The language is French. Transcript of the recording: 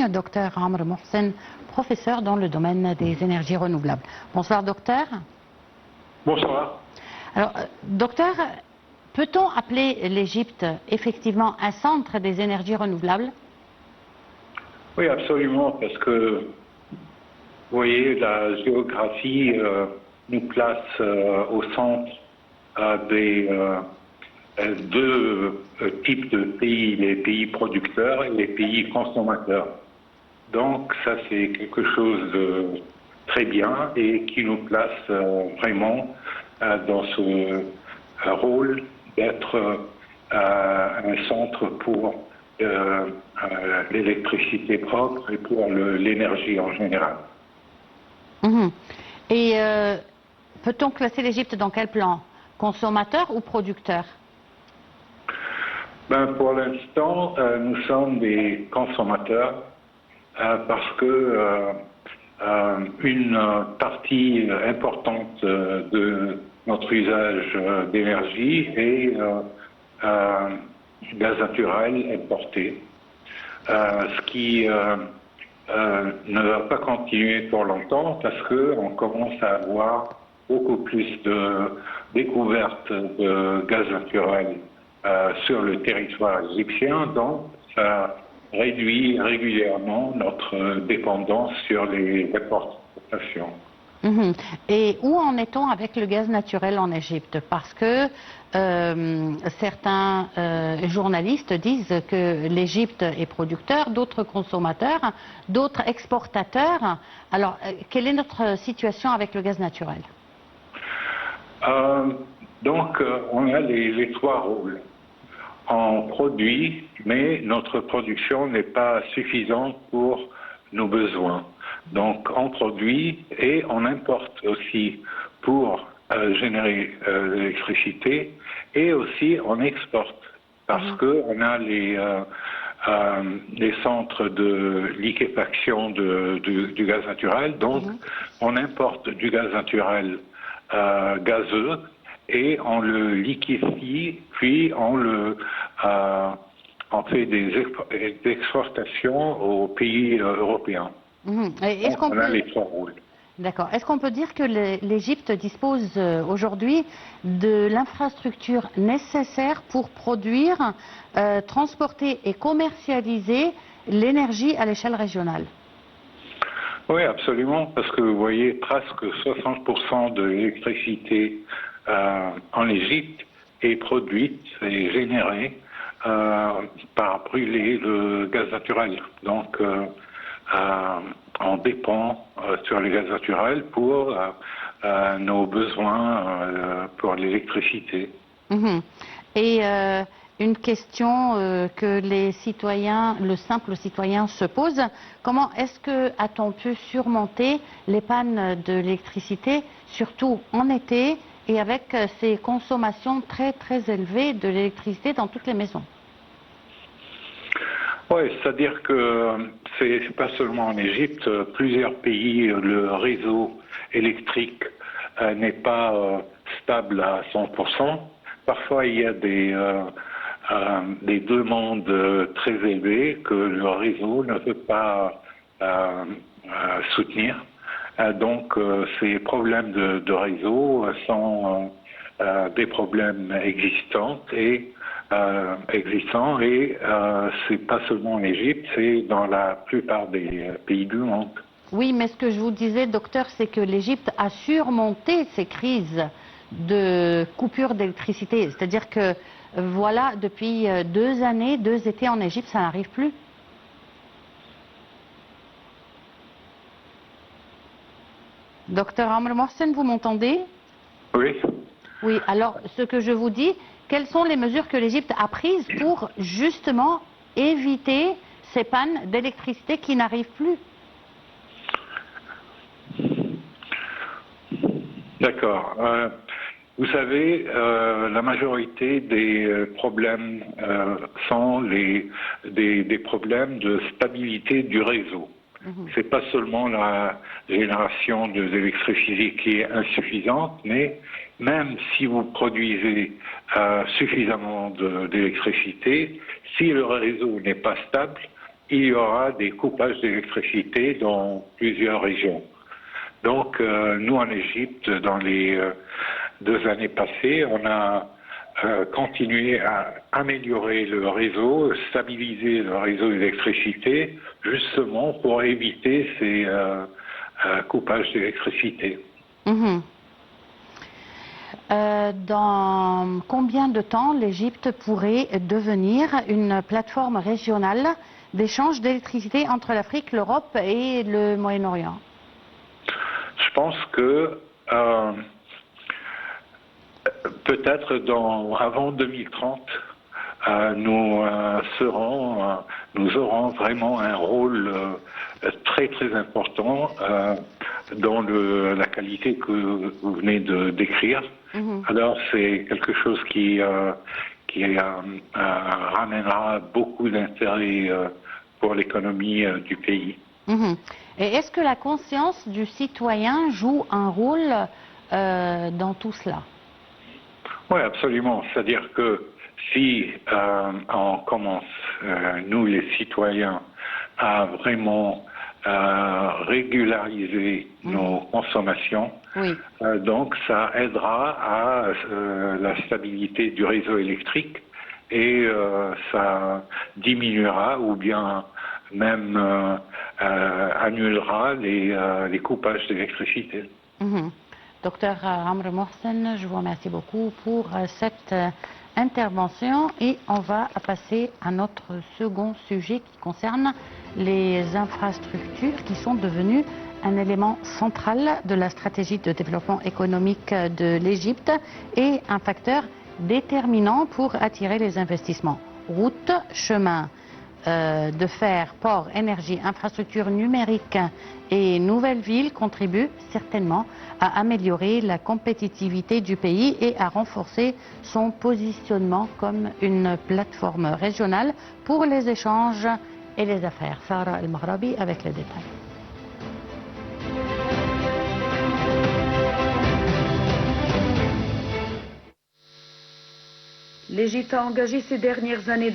ligne, docteur Amr Mohsen, professeur dans le domaine des énergies renouvelables. Bonsoir, docteur. Bonsoir. Alors, docteur, peut-on appeler l'Égypte effectivement un centre des énergies renouvelables? Oui, absolument, parce que, vous voyez, la géographie nous place au centre des deux types de pays, les pays producteurs et les pays consommateurs. Donc ça, c'est quelque chose de très bien et qui nous place vraiment dans ce rôle d'être un centre pour l'électricité propre et pour l'énergie en général. Et peut-on classer l'Égypte dans quel plan? Consommateur ou producteur? Pour l'instant, nous sommes des consommateurs parce que une partie importante de notre usage d'énergie est gaz naturel importé, ce qui ne va pas continuer pour longtemps parce qu'on commence à avoir beaucoup plus de découvertes de gaz naturel sur le territoire égyptien, donc ça réduit régulièrement notre dépendance sur les importations. Et où en est-on avec le gaz naturel en Égypte? Parce que certains journalistes disent que l'Égypte est producteur, d'autres consommateurs, d'autres exportateurs. Alors, quelle est notre situation avec le gaz naturel? Donc, on a les trois rôles. On produit, mais notre production n'est pas suffisante pour nos besoins. Donc, on produit et on importe aussi pour générer l'électricité et aussi on exporte parce qu'on a les centres de liquéfaction du gaz naturel. Donc, on importe du gaz naturel gazeux et on le liquéfie, puis on fait des exportations aux pays européens. Est-ce qu'on on a les trois rôles. D'accord. Est-ce qu'on peut dire que l'Égypte dispose aujourd'hui de l'infrastructure nécessaire pour produire, transporter et commercialiser l'énergie à l'échelle régionale? Oui, absolument, parce que vous voyez, presque 60% de l'électricité en Égypte est produite et générée par brûler le gaz naturel. Donc, on dépend sur le gaz naturel pour nos besoins pour l'électricité. Et une question que les citoyens, le simple citoyen se pose, comment est-ce que a-t-on pu surmonter les pannes de l'électricité, surtout en été et avec ces consommations très très élevées de l'électricité dans toutes les maisons? Oui, c'est-à-dire que c'est pas seulement en Égypte, plusieurs pays, le réseau électrique n'est pas stable à 100%. Parfois, il y a des demandes très élevées que le réseau ne peut pas soutenir. Donc, ces problèmes de réseau sont des problèmes existants et c'est pas seulement en Égypte, c'est dans la plupart des pays du monde. Oui, mais ce que je vous disais, docteur, c'est que l'Égypte a surmonté ces crises de coupure d'électricité. C'est-à-dire que, voilà, depuis 2 années, 2 étés en Égypte, ça n'arrive plus. Docteur Amr Mohsen, vous m'entendez? Oui. Oui, alors ce que je vous dis, quelles sont les mesures que l'Égypte a prises pour justement éviter ces pannes d'électricité qui n'arrivent plus? D'accord. Vous savez, la majorité des problèmes sont des problèmes de stabilité du réseau. C'est pas seulement la génération de l'électricité qui est insuffisante, mais même si vous produisez suffisamment d'électricité, si le réseau n'est pas stable, il y aura des coupages d'électricité dans plusieurs régions. Donc, nous en Égypte, dans les 2 années passées, on a continué à améliorer le réseau, stabiliser le réseau d'électricité, justement pour éviter ces coupages d'électricité. Mhm. Dans combien de temps l'Égypte pourrait devenir une plateforme régionale d'échange d'électricité entre l'Afrique, l'Europe et le Moyen-Orient? Je pense que peut-être avant 2030, nous aurons vraiment un rôle très très important dans la qualité que vous venez de décrire. Alors c'est quelque chose qui ramènera beaucoup d'intérêt pour l'économie du pays. Et est-ce que la conscience du citoyen joue un rôle dans tout cela? Oui, absolument. C'est-à-dire que si on commence, nous les citoyens, à vraiment régulariser nos consommations, Oui. donc ça aidera à la stabilité du réseau électrique et ça diminuera ou bien même annulera les coupages d'électricité. Docteur Amr Mohsen, je vous remercie beaucoup pour cette intervention et on va passer à notre second sujet qui concerne les infrastructures qui sont devenues un élément central de la stratégie de développement économique de l'Égypte et un facteur déterminant pour attirer les investissements. Routes, chemins de fer, ports, énergie, infrastructures numériques et nouvelles villes contribuent certainement à améliorer la compétitivité du pays et à renforcer son positionnement comme une plateforme régionale pour les échanges et les affaires. Sarah El-Maghrabi avec les détails. L'Égypte a engagé ces dernières années